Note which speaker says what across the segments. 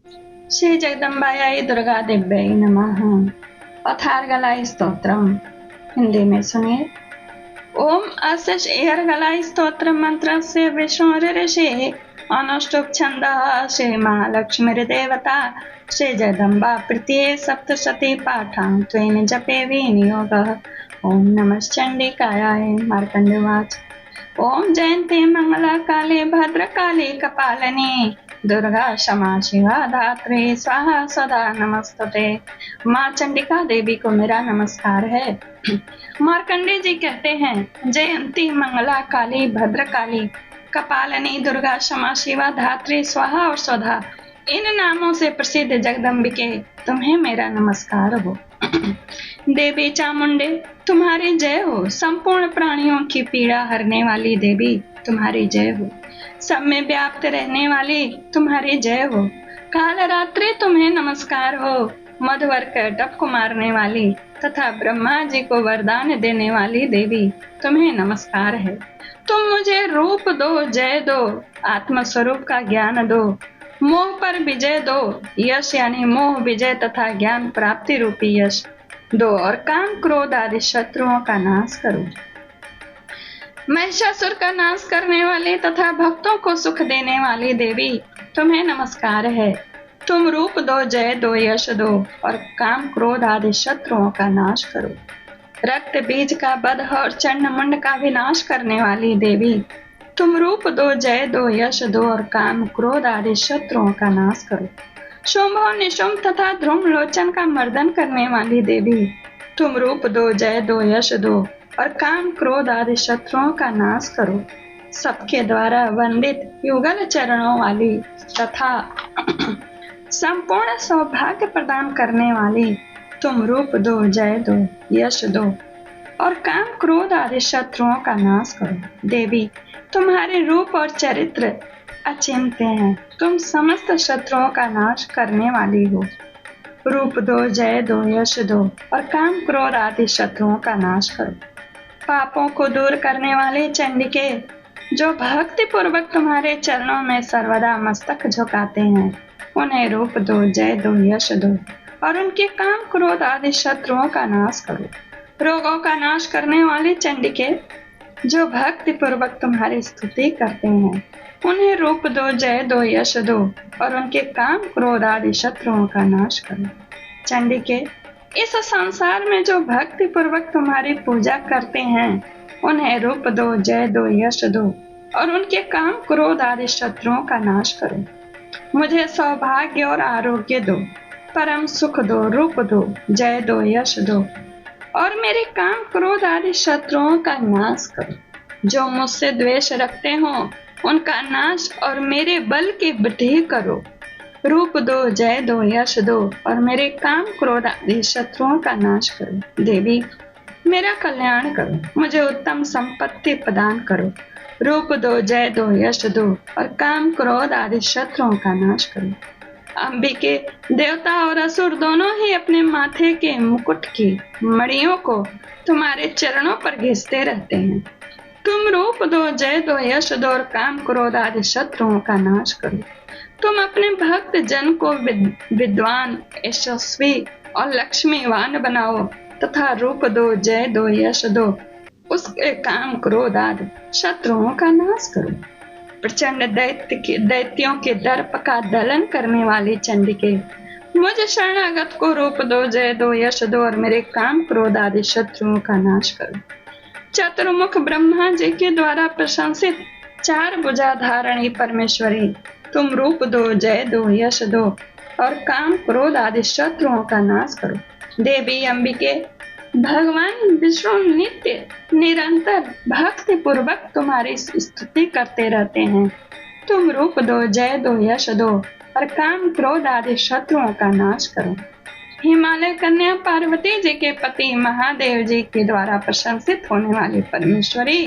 Speaker 1: श्री जगदम्बायै दुर्गा दिव्यै नमः। अथार्गलाई स्तोत्रम। हिंदी में सुनिए। ओम अस्य एर्गलाई स्तोत्र मंत्र से विष्णु ऋषि अनुष्टुप छंद श्री महालक्ष्मीर्देवता श्री जगदम्बा प्रीतिये सप्तशती पाठां त्वेन जपे विनियोग। ओम नमश्चंडिकाय। मार्कंडेयवाच। ओम जयंती मंगला काली भद्रकाली कपालिनी दुर्गा क्षमा शिवा धात्री स्वाहा सदा नमस्तुते। माँ चंडिका देवी को मेरा नमस्कार है। मार्कंडे जी कहते हैं, जयंती मंगला काली भद्रकाली कपालिनी दुर्गा क्षमा शिवा धात्री स्वाहा और स्वधा, इन नामों से प्रसिद्ध जगदम्बिके तुम्हें मेरा नमस्कार हो। देवी चामुंडे तुम्हारी जय हो। संपूर्ण प्राणियों की पीड़ा हरने वाली देवी तुम्हारी जय हो। सब में व्याप्त रहने वाली तुम्हारी जय हो। काल रात्रि तुम्हें नमस्कार हो। मधुवर कटक को मारने वाली तथा ब्रह्मा जी को वरदान देने वाली देवी तुम्हें नमस्कार है। तुम मुझे रूप दो, जय दो, आत्म स्वरूप का ज्ञान दो, मोह पर विजय दो, यश यानी मोह विजय तथा ज्ञान प्राप्ति रूपी यश दो, और काम क्रोध आदि शत्रुओं का नाश करो। महिषासुर का नाश करने वाली तथा भक्तों को सुख देने वाली देवी तुम्हें नमस्कार है। तुम रूप दो, जय दो, यश दो, और काम क्रोध आदि शत्रुओं का नाश करो। रक्त बीज का वध और चंड मुंड का विनाश करने वाली देवी तुम रूप दो, जय दो, यश दो, और काम क्रोध आदि शत्रुओं का नाश करो। शुंभ और निशुंभ तथा ध्रुव लोचन का मर्दन करने वाली देवी तुम रूप दो, जय दो, यश दो, और काम क्रोध आदि शत्रुओं का नाश करो। सबके द्वारा वंदित युगल चरणों वाली तथा संपूर्ण सौभाग्य प्रदान करने वाली तुम रूप दो, जय दो, यश दो, और काम क्रोध आदि शत्रुओं का नाश करो। देवी तुम्हारे रूप और चरित्र अचिंत्य हैं। तुम समस्त शत्रुओं का नाश करने वाली हो। रूप दो, जय दो, यश दो, और काम क्रोध आदि शत्रुओं का नाश करो। पापों को दूर करने वाले चंडिके, जो भक्ति पूर्वक तुम्हारे चरणों में सर्वदा मस्तक झुकाते हैं, उन्हें रूप दो, जय दो, यश दो, और उनके काम क्रोध आदि शत्रुओं का नाश करो। रोगों का नाश करने वाले चंडिके, जो भक्ति पूर्वक तुम्हारी स्तुति करते हैं, उन्हें रूप दो, जय दो, यश दो, और उनके काम क्रोध आदि शत्रुओं का नाश करो। चंडिके, इस संसार में जो भक्ति पूर्वक तुम्हारी पूजा करते हैं, उन्हें रूप दो, जय दो, यश दो, और उनके काम क्रोध आदि शत्रुओं का नाश करो। मुझे सौभाग्य और आरोग्य दो, परम सुख दो, रूप दो, जय दो, यश दो, और मेरे काम क्रोध आदि शत्रुओं का नाश करो। जो मुझसे द्वेष रखते हो उनका नाश और मेरे बल की वृद्धि करो। रूप दो, जय दो, यश दो, और मेरे काम क्रोध आदि शत्रुओं का नाश करो। देवी मेरा कल्याण करो, मुझे उत्तम संपत्ति प्रदान करो। रूप दो, जय दो, यश दो, और काम क्रोध आदि शत्रुओं का नाश करो। अंबिके, देवता और असुर दोनों ही अपने माथे के मुकुट की मणियों को तुम्हारे चरणों पर घिसते रहते हैं। तुम रूप दो, जय दो, यश दो, और काम क्रोध आदि शत्रुओं का नाश करो। तुम अपने भक्त जन को विद्वान, यशस्वी और लक्ष्मीवान बनाओ तथा रूप दो, जय दो, यश दो, उसके काम क्रोध आदि शत्रुओं का नाश करो। प्रचंड दैत्यों के दर्प का दलन करने वाली चंडिके, मुझे शरणागत को रूप दो, जय दो, यश दो, और मेरे काम क्रोध आदि शत्रुओं का नाश करो। चतुर्मुख ब्रह्मा जी के द्वारा प्रशंसित चार भुजा धारणी परमेश्वरी, तुम रूप दो, जय दो, यश दो, और काम क्रोध आदि शत्रुओं का नाश करो। देवी अंबिके, भगवान विष्णु नित्य निरंतर भक्ति पूर्वक तुम्हारी स्तुति करते रहते हैं। तुम रूप दो, जय दो, यश दो, और काम क्रोध आदि शत्रुओं का नाश करो। हिमालय कन्या पार्वती जी के पति महादेव जी के द्वारा प्रशंसित होने वाली परमेश्वरी,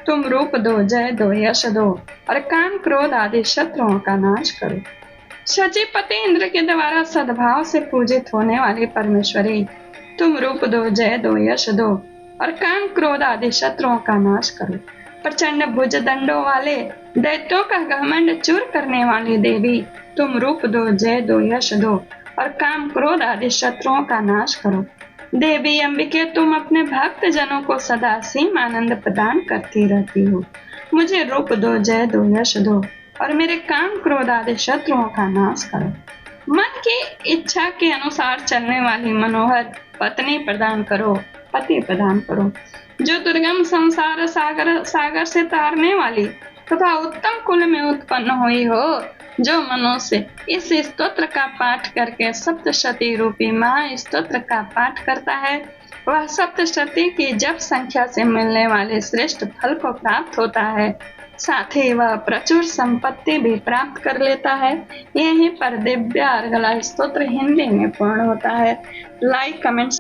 Speaker 1: तुम रूप दो, जय दो, यश दो, और काम क्रोध आदि शत्रुओं का नाश करो। सचिपति इंद्र के द्वारा सद्भाव से पूजित होने वाली परमेश्वरी, तुम रूप दो, जय दो, यश दो, और काम क्रोध आदि शत्रुओं का नाश करो। प्रचंड भुजदंडों वाले, दैत्यों का घमंड चूर करने वाली देवी, तुम रूप दो, जय दो, यश दो और काम क्रोध आदि शत्रुओं का नाश करो। देवी अंबिके, तुम अपने भक्त जनों को सदा सीम आनंद प्रदान करती रहती हो। मुझे रूप दो, जय दो, यश दो और मेरे काम क्रोध आदि शत्रुओं का नाश करो। मन की इच्छा के अनुसार चलने वाली मनोहर पत्नी प्रदान करो, पति प्रदान करो, जो दुर्गम संसार सागर से तारने वाली तथा उत्तम कुल में उत्पन्न हुई हो। जो मनुष्य इस स्तोत्र का पाठ करके सप्तशती रूपी महास्तोत्र का पाठ करता है, वह सप्तशती की जप संख्या से मिलने वाले श्रेष्ठ फल को प्राप्त होता है। साथ ही वह प्रचुर संपत्ति भी प्राप्त कर लेता है। यहीं पर दिव्य अर्गला स्तोत्र हिंदी में पूर्ण होता है। Like, comment